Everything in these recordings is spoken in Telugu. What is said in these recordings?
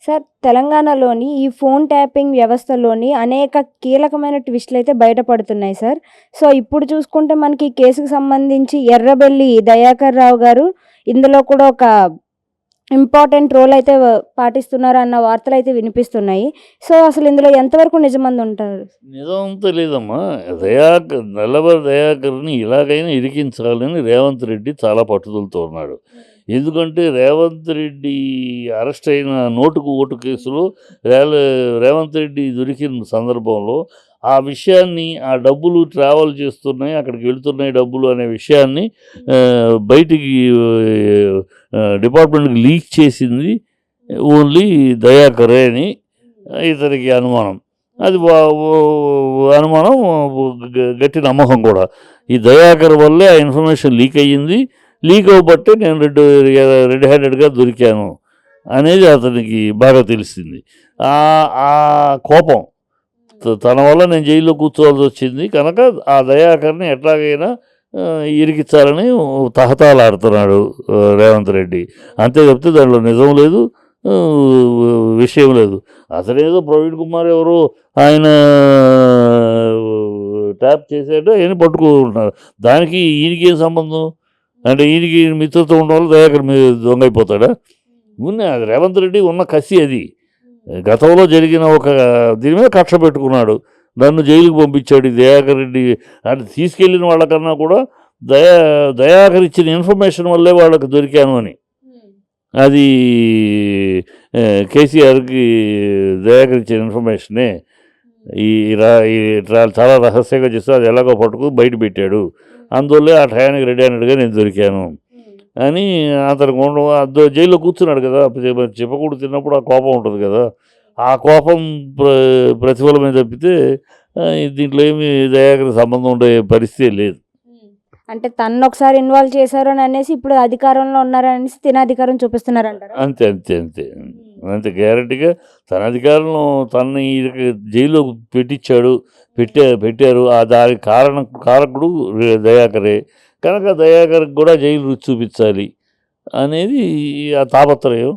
సార్ తెలంగాణలోని ఈ ఫోన్ ట్యాపింగ్ వ్యవస్థలోని అనేక కీలకమైన ట్విస్టులయితే బయటపడుతున్నాయి సార్. సో, ఇప్పుడు చూసుకుంటే మనకి ఈ కేసుకు సంబంధించి ఎర్రబెల్లి దయాకర్ రావు గారు ఇందులో కూడా ఒక ఇంపార్టెంట్ రోల్ అయితే పాటిస్తున్నారన్న వార్తలైతే వినిపిస్తున్నాయి. సో, అసలు ఇందులో ఎంతవరకు నిజమందుంటారు? నిజం తెలీదమ్మా. నల్లబరి దయాకర్‌ని ఇలాగైనా ఇరికించాలని రేవంత్ రెడ్డి చాలా పట్టుదలతో ఉన్నాడు. ఎందుకంటే రేవంత్ రెడ్డి అరెస్ట్ అయిన నోటుకు ఓటు కేసులో రేవంత్ రెడ్డి దొరికిన సందర్భంలో ఆ విషయాన్ని, ఆ డబ్బులు ట్రావెల్ చేస్తున్నాయి, అక్కడికి వెళ్తున్నాయి డబ్బులు అనే విషయాన్ని బయటికి డిపార్ట్మెంట్‌కి లీక్ చేసింది ఓన్లీ దయాకరే అని ఇతనికి అనుమానం. అది అనుమానం, గట్టి నమ్మకం కూడా. ఈ దయాకర్ వల్లే ఆ ఇన్ఫర్మేషన్ లీక్ అయ్యింది. లీక్ అవ్వబట్టే నేను రెడ్ హ్యాండెడ్గా దొరికాను అనేది అతనికి బాగా తెలిసింది. ఆ కోపం, తన వల్ల నేను జైల్లో కూర్చోవాల్సి వచ్చింది కనుక ఆ దయాకర్ని ఎట్లాగైనా ఇరికించాలని తహతాలాడుతున్నాడు రేవంత్ రెడ్డి. అంతే చెప్తే దాంట్లో నిజం లేదు, విషయం లేదు. అసలేదో ప్రవీణ్ కుమార్ ఎవరో ఆయన ట్యాప్ చేసాడు, ఆయన పట్టుకుంటున్నారు. దానికి ఈయనకి ఏం సంబంధం? అంటే ఈయనకి మిత్రత్వం ఉండడం వల్ల దయాకర్ మీద దొంగ అయిపోతాడా? అది రేవంత్ రెడ్డి ఉన్న కసి అది. గతంలో జరిగిన ఒక దీని మీద కక్ష పెట్టుకున్నాడు. నన్ను జైలుకి పంపించాడు ఈ దయాకర్ రెడ్డి అంటే తీసుకెళ్ళిన వాళ్ళకన్నా కూడా దయాకర్ ఇచ్చిన ఇన్ఫర్మేషన్ వల్లే వాళ్ళకి దొరికాను అని. అది కేసీఆర్కి దయాకర్ ఇచ్చిన ఇన్ఫర్మేషనే చాలా రహస్యంగా చేస్తే అది ఎలాగో పట్టుకు బయట పెట్టాడు. అందువల్లే ఆ టయానికి రెడీ అయినట్టుగా నేను దొరికాను అని అతనికి జైల్లో కూర్చున్నాడు కదా. చెప్పకూడదు తిన్నప్పుడు ఆ కోపం ఉంటుంది కదా. ఆ కోపం ప్రతిఫలమే తప్పితే దీంట్లో ఏమి దయాకర్ సంబంధం ఉండే పరిస్థితి లేదు. అంటే తను ఒకసారి ఇన్వాల్వ్ చేశారు అని అనేసి ఇప్పుడు అధికారంలో ఉన్నారనేసి తిన అధికారం చూపిస్తున్నారంటారు. అంతే అంతే అంతే అంతే గ్యారెంటీగా తన అధికారంలో తనని జైల్లో పెట్టారు. దానికి కారకుడు దయాకరే కనుక దయాకర్కి కూడా జైలు రుచి చూపించాలి అనేది ఆ తాపత్రయం.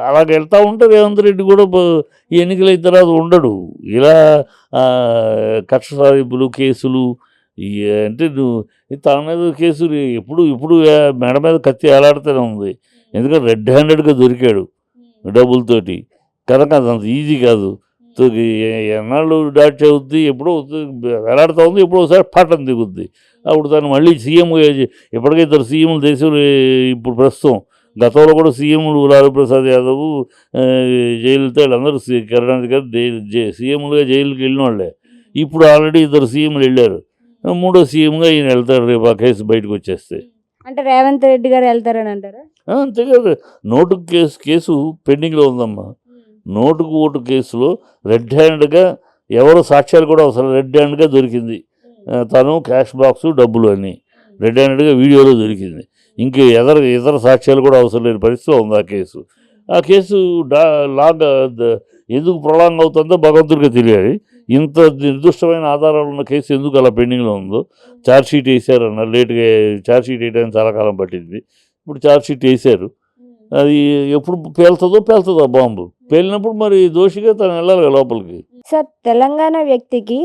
అలాగ వెళ్తూ ఉంటే రేవంత్ రెడ్డి కూడా ఈ ఎన్నికలైన తర్వాత ఉండడు. ఇలా కక్ష సాధింపులు కేసులు అంటే తన మీద కేసులు ఇప్పుడు మెడ మీద కత్తి ఏలాడుతూనే ఉంది. ఎందుకంటే రెడ్ హ్యాండెడ్గా దొరికాడు డబ్బులతోటి కనుక అదంత ఈజీ కాదు. ఎన్నాళ్ళు డాట్ అవుద్ది, ఎప్పుడో వేలాడుతూ ఉంది, ఎప్పుడో ఒకసారి పాఠం దిగుద్ది. అప్పుడు తను మళ్ళీ సీఎం ఎప్పటికీ ఇద్దరు సీఎంలు దేశంలో ఇప్పుడు ప్రస్తుతం, గతంలో కూడా సీఎంలు లాలూ ప్రసాద్ యాదవ్ జైలుతో వీళ్ళందరూ కరుణానిధి గారు సీఎంలుగా జైలుకి వెళ్ళిన వాళ్ళే. ఇప్పుడు ఆల్రెడీ ఇద్దరు సీఎంలు వెళ్ళారు. మూడో సీఎంగా ఈయన వెళ్తాడు రేపు ఆ కేసు బయటకు వచ్చేస్తే. అంటే రేవంత్ రెడ్డి గారు వెళ్తారని అంటారా? అంతే కదా. నోటు కేసు పెండింగ్లో ఉందమ్మా. నోటుకు ఓటు కేసులో రెడ్ హ్యాండ్గా ఎవరో సాక్ష్యాలు కూడా అవసరం, రెడ్ హ్యాండ్గా దొరికింది. తను క్యాష్ బాక్సు డబ్బులు అని రెడ్ హ్యాండెడ్గా వీడియోలో దొరికింది. ఇంక ఇతర సాక్ష్యాలు కూడా అవసరం లేని పరిస్థితి ఉంది ఆ కేసు ఎందుకు ప్రొలాంగ్ అవుతుందో భగవంతుడికి తెలియాలి. ఇంత నిర్దిష్టమైన ఆధారాలు ఉన్న కేసు ఎందుకు అలా పెండింగ్లో ఉందో. ఛార్జ్షీట్ వేసారన్నారు, లేట్గా ఛార్జ్షీట్ వేయడానికి చాలా కాలం పట్టింది. ఇప్పుడు ఛార్జ్షీట్ వేసారు. అది ఎప్పుడు పేలుతుందో బాంబు పేలినప్పుడు మరి దోషిగా తను వెళ్ళాలి లోపలికి. సార్ తెలంగాణ వ్యక్తికి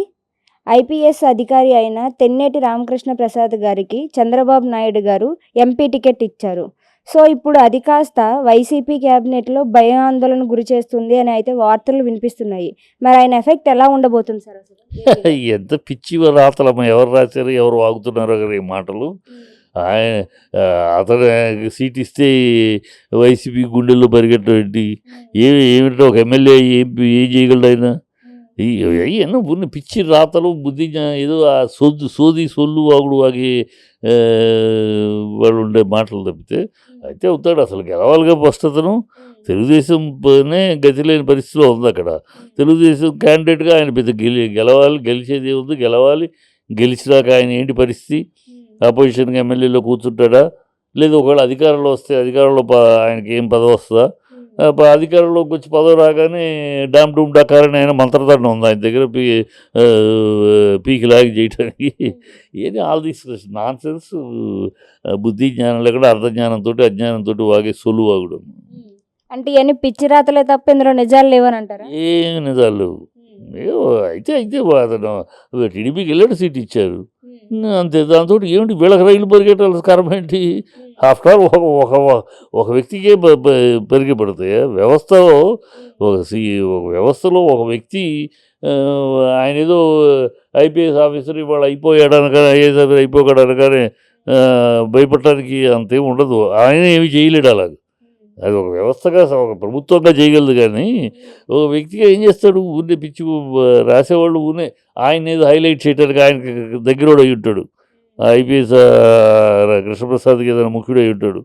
ఐపీఎస్ అధికారి అయిన తెన్నేటి రామకృష్ణ ప్రసాద్ గారికి చంద్రబాబు నాయుడు గారు ఎంపీ టికెట్ ఇచ్చారు. సో ఇప్పుడు అది కాస్త వైసీపీ క్యాబినెట్లో భయాందోళన గురి చేస్తుంది అని అయితే వార్తలు వినిపిస్తున్నాయి. మరి ఆయన ఎఫెక్ట్ ఎలా ఉండబోతుంది సార్ అసలు? ఎంత పిచ్చి రాతలమ్మ, ఎవరు రాశారు, ఎవరు వాగుతున్నారో కదా ఈ మాటలు. అతను సీట్ ఇస్తే వైసీపీ గుండెల్లో పరిగెట్టేంటి? ఏమిటో ఒక ఎమ్మెల్యే ఏం చేయగలడు ఆయన? ఎన్నో పిచ్చి రాతలు, బుద్ధి ఏదో ఆ సొల్లు వాగుడు వాగి వాళ్ళు ఉండే మాటలు తప్పితే అయితే అవుతాడు. అసలు గెలవాలిగా ఫస్ట్ అతను. తెలుగుదేశంనే గతి లేని పరిస్థితిలో ఉంది అక్కడ. తెలుగుదేశం క్యాండిడేట్గా ఆయన పెద్ద గెలిచేది ఉంది, గెలిచినాక ఆయన ఏంటి పరిస్థితి? అపోజిషన్గా ఎమ్మెల్యేలో కూర్చుంటాడా, లేదు ఒకవేళ అధికారంలో వస్తే అధికారంలో ఆయనకి ఏం పదవి వస్తుందా? అధికారంలోకి వచ్చి పదవి రాగానే డామ్ డూమ్ డకారని ఆయన మంత్రదండం ఉంది ఆయన దగ్గర పీకి లాగి చేయడానికి. ఏది ఆల్ దిస్ నాన్ సెన్స్, బుద్ధి జ్ఞానం లేకుండా అర్ధ జ్ఞానంతో అజ్ఞానంతో వాగే సొల్లు వాగుడు. అంటే ఇవన్నీ పిచ్చి రాతలే తప్ప ఇందులో నిజాలు లేవని అంటారా? ఏం నిజాలు లేవు. ఏవో అయితే అయితే అతను టీడీపీకి వెళ్ళాడు, సీట్ ఇచ్చారు అంతే. దాంతో ఏమిటి వీళ్ళకి రైలు పరిగెట్టాల్సిన కర్మ ఏంటి? ఆఫ్టర్ ఆల్ ఒక వ్యక్తికే పరిగెపడతాయా? వ్యవస్థలో ఒక వ్యవస్థలో ఒక వ్యక్తి ఆయన ఏదో ఐపీఎస్ ఆఫీసర్ ఇవాళ అయిపోయాడు అనగానే, ఐఏఎస్ ఆఫీసర్ అయిపోయాడు అనగానే భయపడటానికి అంతేం ఉండదు. ఆయన ఏమి చేయలేడు అలాగ. అది ఒక వ్యవస్థగా ఒక ప్రభుత్వంగా చేయగలదు, కానీ ఒక వ్యక్తిగా ఏం చేస్తాడు? ఊరినే పిచ్చి రాసేవాళ్ళు ఊరినే ఆయన ఏదో హైలైట్ చేయడానికి ఆయనకి దగ్గరోడు అయి ఉంటాడు. ఐపీఎస్ కృష్ణప్రసాద్కి ఏదైనా ముఖ్యుడు అయి ఉంటాడు,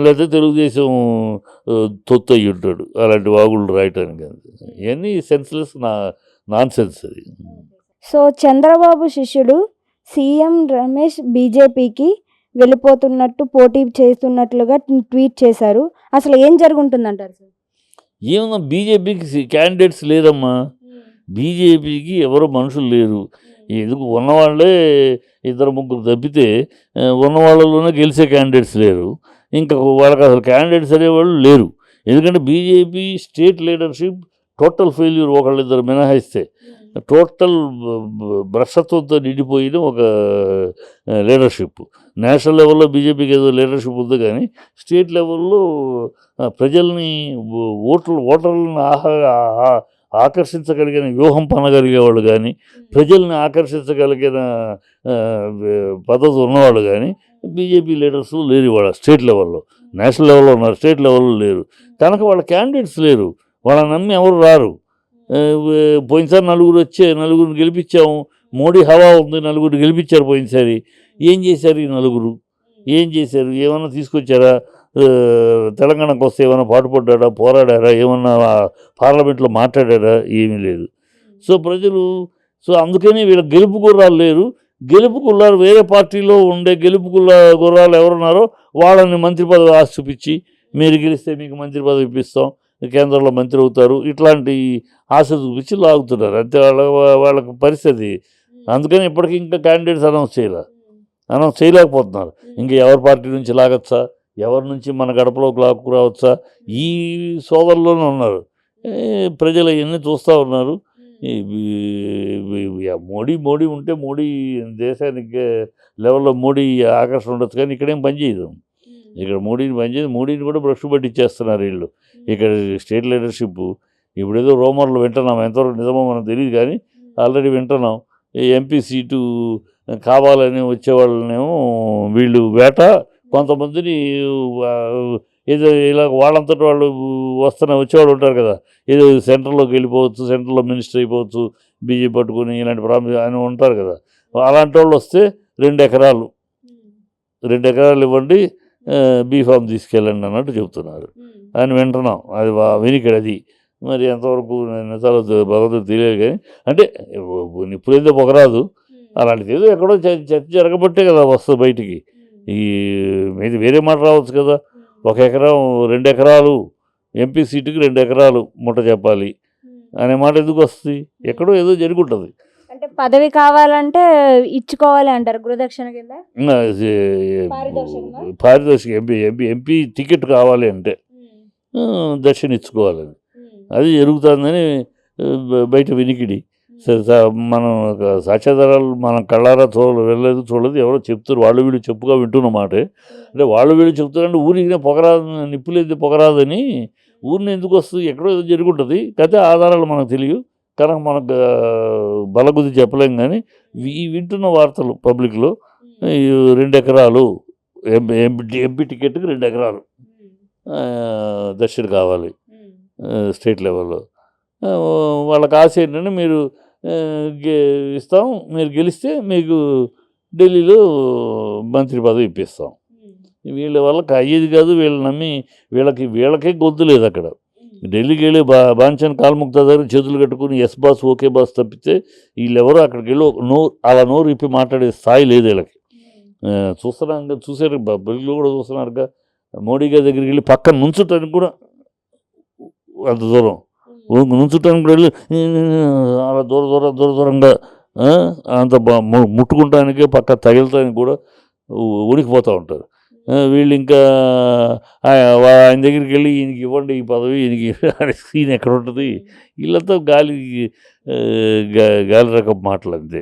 లేకపోతే తెలుగుదేశం తొత్తు అయి ఉంటాడు అలాంటి వాగుళ్ళు రాయటానికి. ఇవన్నీ సెన్స్లెస్ నాన్ సెన్స్ అది. సో చంద్రబాబు శిష్యుడు సీఎం రమేష్ బీజేపీకి వెళ్ళిపోతున్నట్టు, పోటీ చేస్తున్నట్లుగా ట్వీట్ చేశారు. అసలు ఏం జరుగుతుందంటారు సార్? ఏమన్నా బీజేపీకి క్యాండిడేట్స్ లేరమ్మా. బీజేపీకి ఎవరో మనుషులు లేరు. ఎందుకు ఉన్నవాళ్ళే 2-3 తప్పితే ఉన్న వాళ్ళలోనే గెలిచే క్యాండిడేట్స్ లేరు. ఇంకా వాళ్ళకి అసలు క్యాండిడేట్స్ అనేవాళ్ళు లేరు. ఎందుకంటే BJP state leadership total failure. ఒకళ్ళిద్దరు మినహాయిస్తే టోటల్ భ్రష్టత్వంతో నిండిపోయిన ఒక లీడర్షిప్. నేషనల్ లెవెల్లో బీజేపీకి ఏదో లీడర్షిప్ ఉంది, కానీ స్టేట్ లెవెల్లో ప్రజల్ని ఓటర్లను ఆకర్షించగలిగిన వ్యూహం పనగలిగే వాళ్ళు కానీ, ప్రజల్ని ఆకర్షించగలిగిన పద్ధతి ఉన్నవాళ్ళు కానీ బీజేపీ లీడర్స్ లేరు ఇవాళ. స్టేట్ లెవెల్లో, నేషనల్ లెవెల్లో ఉన్నారు, స్టేట్ లెవెల్లో లేరు. కనుక వాళ్ళ క్యాండిడేట్స్ లేరు. వాళ్ళని నమ్మి ఎవరు రారు. పోయినసారి 4 వచ్చే 4 గెలిపించాము. మోడీ హవా ఉంది, 4 గెలిపించారు పోయినసారి. ఏం చేశారు ఈ 4? ఏం చేశారు? ఏమన్నా తీసుకొచ్చారా? తెలంగాణకు వస్తే ఏమైనా పాటుపడ్డా, పోరాడారా, ఏమన్నా పార్లమెంట్లో మాట్లాడారా? ఏమీ లేదు. సో ప్రజలు అందుకని వీళ్ళ గెలుపు గుర్రాలు లేరు. గెలుపు గుర్రాలు వేరే పార్టీలో ఉండే గెలుపు గుర్రాలు ఎవరున్నారో వాళ్ళని మంత్రి పదవి ఆశ చూపించి, మీరు గెలిస్తే మీకు మంత్రి పదవి ఇప్పిస్తాం, కేంద్రంలో మంత్రి అవుతారు, ఇట్లాంటి ఆశ చూపించి లాగుతున్నారు అంతే వాళ్ళకి పరిస్థితి. అందుకని ఇప్పటికీ ఇంకా క్యాండిడేట్స్ అనౌన్స్ చేయలేకపోతున్నారు. ఇంకా ఎవరి పార్టీ నుంచి లాగచ్చా, ఎవరి నుంచి మన గడపలోకి లాక్కు రావచ్చా, ఈ సోదరులోనే ఉన్నారు. ప్రజలు అవన్నీ చూస్తూ ఉన్నారు. మోడీ ఉంటే మోడీ దేశానికి లెవెల్లో మోడీ ఆకర్షణ ఉండొచ్చు, కానీ ఇక్కడేం పనిచేయదు. ఇక్కడ మోడీని కూడా బ్రష్ పట్టించేస్తున్నారు వీళ్ళు. ఇక్కడ స్టేట్ లీడర్షిప్ ఇప్పుడు ఏదో రూమర్లు వింటున్నాం, ఎంతవరకు నిజమో మనకు తెలియదు, కానీ ఆల్రెడీ వింటున్నాం. ఎంపీ సీటు కావాలని వచ్చేవాళ్ళనేమో వీళ్ళు వేట, కొంతమందిని ఏదో ఇలా వాళ్ళంతటి వాళ్ళు వచ్చేవాళ్ళు ఉంటారు కదా, ఏదో సెంటర్లోకి వెళ్ళిపోవచ్చు, సెంటర్లో మినిస్టర్ అయిపోవచ్చు, బీజేపీ పట్టుకుని ఇలాంటి ప్రాబ్లమ్ అని ఉంటారు కదా. అలాంటి వాళ్ళు వస్తే 2 ఎకరాలు ఇవ్వండి, బీఫామ్ తీసుకెళ్ళండి అన్నట్టు చెబుతున్నారు అని వింటున్నాం. అది వినికిడి. అది మరి ఎంతవరకు నిజాలు భగవంతుడు తెలియదు, కానీ అంటే ఇప్పుడేదో పొగరాదు, అలాంటిది ఏదో ఎక్కడో చర్చ జరగబట్టే కదా వస్తుంది బయటికి. ఈ మీది వేరే మాట రావచ్చు కదా. 1 ఎకరం 2 ఎకరాలు ఎంపీ సీటుకి 2 ఎకరాలు ముట్ట చెప్పాలి అనే మాట ఎందుకు వస్తుంది? ఎక్కడో ఏదో జరుగుంటుంది. అంటే పదవి కావాలంటే ఇచ్చుకోవాలి అంటారు గురుదక్షిణ కింద. పారితోషికం ఎంపీ టికెట్ కావాలి అంటే దక్షిణ ఇచ్చుకోవాలని అది జరుగుతుందని బయట వినికిడి. మనం సాక్ష్యాధారాలు మనం కళ్ళారా చూడలేదు, ఎవరో చెప్తారు, వాళ్ళు వీళ్ళు చెప్పుగా వింటున్న మాటే. అంటే వాళ్ళు వీళ్ళు చెప్తారంటే ఊరికి పొగరాదు, నిప్పులేదు పొగరాదని ఊరిని ఎందుకు వస్తుంది? ఎక్కడో ఏదో జరుగుంటుంది. అయితే ఆధారాలు మనకు తెలియదు కనుక మనకు బలగుద్ది చెప్పలేం, కానీ ఈ వింటున్న వార్తలు పబ్లిక్లో 2 ఎకరాలు ఎంపీ టికెట్కి 2 ఎకరాలు దక్షిణ కావాలి స్టేట్ లెవెల్లో. వాళ్ళకి ఆశ ఏంటంటే మీరు ఇస్తాం, మీరు గెలిస్తే మీకు ఢిల్లీలో మంత్రి పదవి ఇప్పిస్తాం. వీళ్ళ వాళ్ళకి అయ్యేది కాదు. వీళ్ళు నమ్మి వీళ్ళకే గొంతు లేదు అక్కడ. ఢిల్లీకి వెళ్ళి బాంఛన్ కాల్ముక్తా దగ్గర చేతులు కట్టుకుని ఎస్ బాస్ ఓకే బాస్ తప్పితే వీళ్ళెవరో అక్కడికి వెళ్ళి అలా నోరు ఇప్పి మాట్లాడే స్థాయి లేదు వీళ్ళకి. చూసారు పబ్లిక్లో కూడా చూస్తున్నారుగా. మోడీ గారి దగ్గరికి వెళ్ళి పక్కన నుంచుటానికి కూడా అంత దూరం నుంచుటానికి కూడా వెళ్ళి అలా దూరంగా అంత ముట్టుకుంటానికి పక్క తగిలటానికి కూడా ఉనికిపోతూ ఉంటారు. వీళ్ళు ఇంకా ఆయన దగ్గరికి వెళ్ళి ఈయనకి ఇవ్వండి ఈ పదవి, ఈయనకి ఈయన ఎక్కడ ఉంటుంది, వీళ్ళతో గాలి గాలి రకం మాటలు అంతే.